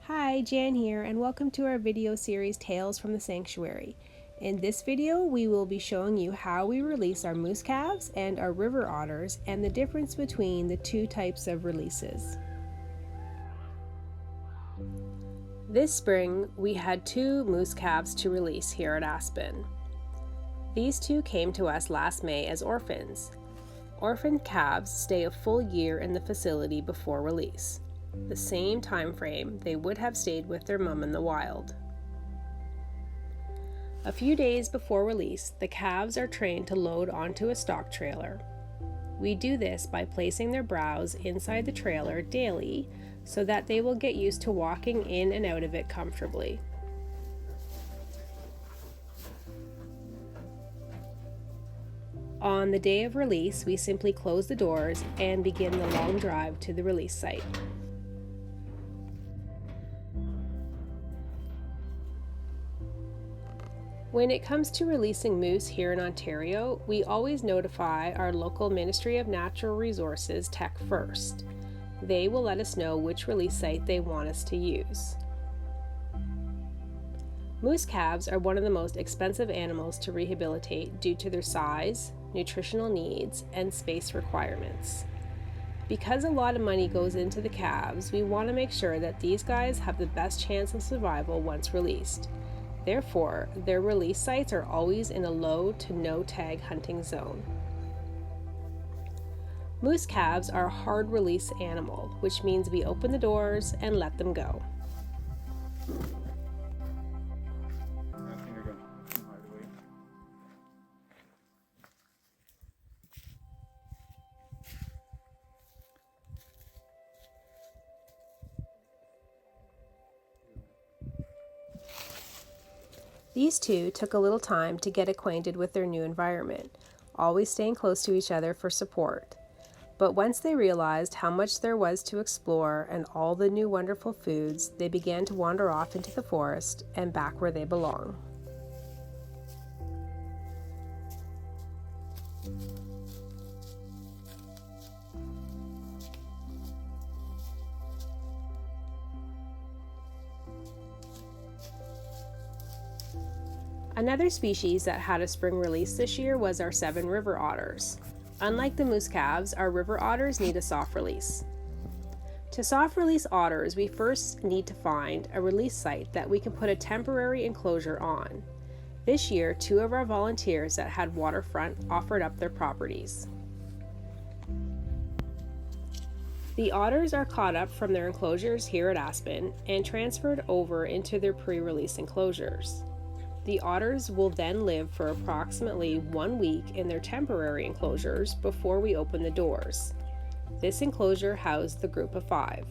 Hi, Jan here, and welcome to our video series Tales from the Sanctuary. In this video, we will be showing you how we release our moose calves and our river otters and the difference between the two types of releases. This spring, we had two moose calves to release here at Aspen. These two came to us last May as orphans. Orphan calves stay a full year in the facility before release, the same time frame they would have stayed with their mom in the wild. A few days before release, the calves are trained to load onto a stock trailer. We do this by placing their browse inside the trailer daily so that they will get used to walking in and out of it comfortably. On the day of release, we simply close the doors and begin the long drive to the release site. When it comes to releasing moose here in Ontario, we always notify our local Ministry of Natural Resources tech first. They will let us know which release site they want us to use. Moose calves are one of the most expensive animals to rehabilitate due to their size, nutritional needs, and space requirements. Because a lot of money goes into the calves, we want to make sure that these guys have the best chance of survival once released. Therefore, their release sites are always in a low to no tag hunting zone. Moose calves are a hard release animal, which means we open the doors and let them go. These two took a little time to get acquainted with their new environment, always staying close to each other for support. But once they realized how much there was to explore and all the new wonderful foods, they began to wander off into the forest and back where they belong. Another species that had a spring release this year was our 7 river otters. Unlike the moose calves, our river otters need a soft release. To soft release otters, we first need to find a release site that we can put a temporary enclosure on. This year, 2 of our volunteers that had waterfront offered up their properties. The otters are caught up from their enclosures here at Aspen and transferred over into their pre-release enclosures. The otters will then live for approximately 1 week in their temporary enclosures before we open the doors. This enclosure housed the group of 5.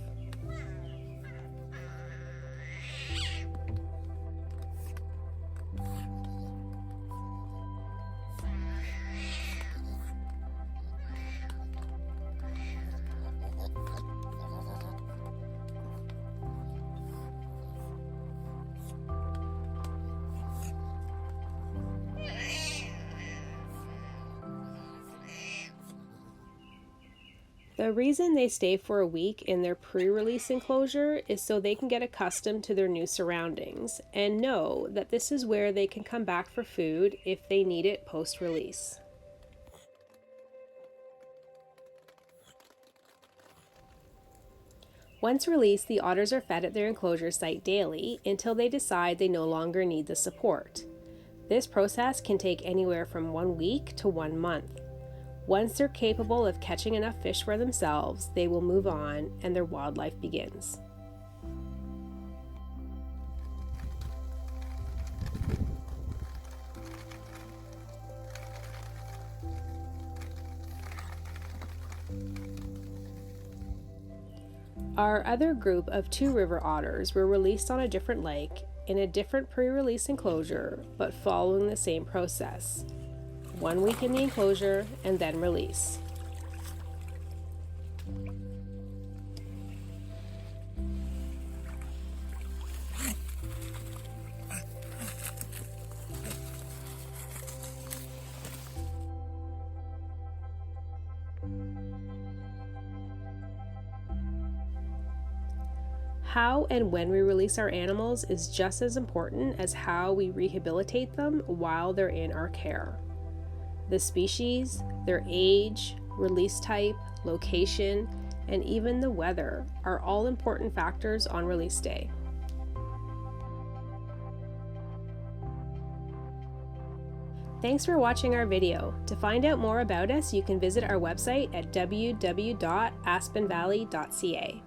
The reason they stay for a week in their pre-release enclosure is so they can get accustomed to their new surroundings and know that this is where they can come back for food if they need it post-release. Once released, the otters are fed at their enclosure site daily until they decide they no longer need the support. This process can take anywhere from 1 week to 1 month. Once they're capable of catching enough fish for themselves, they will move on and their wildlife begins. Our other group of 2 river otters were released on a different lake in a different pre-release enclosure, but following the same process. 1 week in the enclosure and then release. How and when we release our animals is just as important as how we rehabilitate them while they're in our care. The species, their age, release type, location, and even the weather are all important factors on release day. Thanks for watching our video. To find out more about us, you can visit our website at www.aspenvalley.ca.